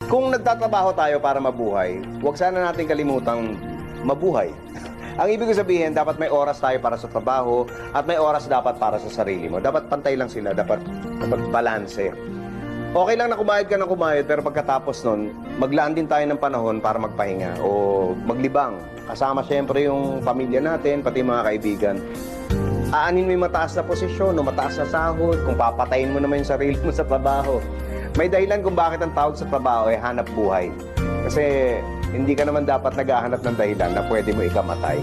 Kung nagtatrabaho tayo para mabuhay, huwag sana natin kalimutang mabuhay. Ang ibig sabihin, dapat may oras tayo para sa trabaho at may oras dapat para sa sarili mo. Dapat pantay lang sila, dapat balanse. Okay lang na kumayod ka ng kumayod, pero pagkatapos nun, maglaan din tayo ng panahon para magpahinga o maglibang. Kasama siyempre yung pamilya natin, pati mga kaibigan. Aanin mo yung mataas na posisyon o mataas na sahod, kung papatayin mo naman yung sarili mo sa trabaho. May dahilan kung bakit ang tawag sa trabaho ay hanap buhay. Kasi hindi ka naman dapat naghahanap ng dahilan na pwede mo ikamatay.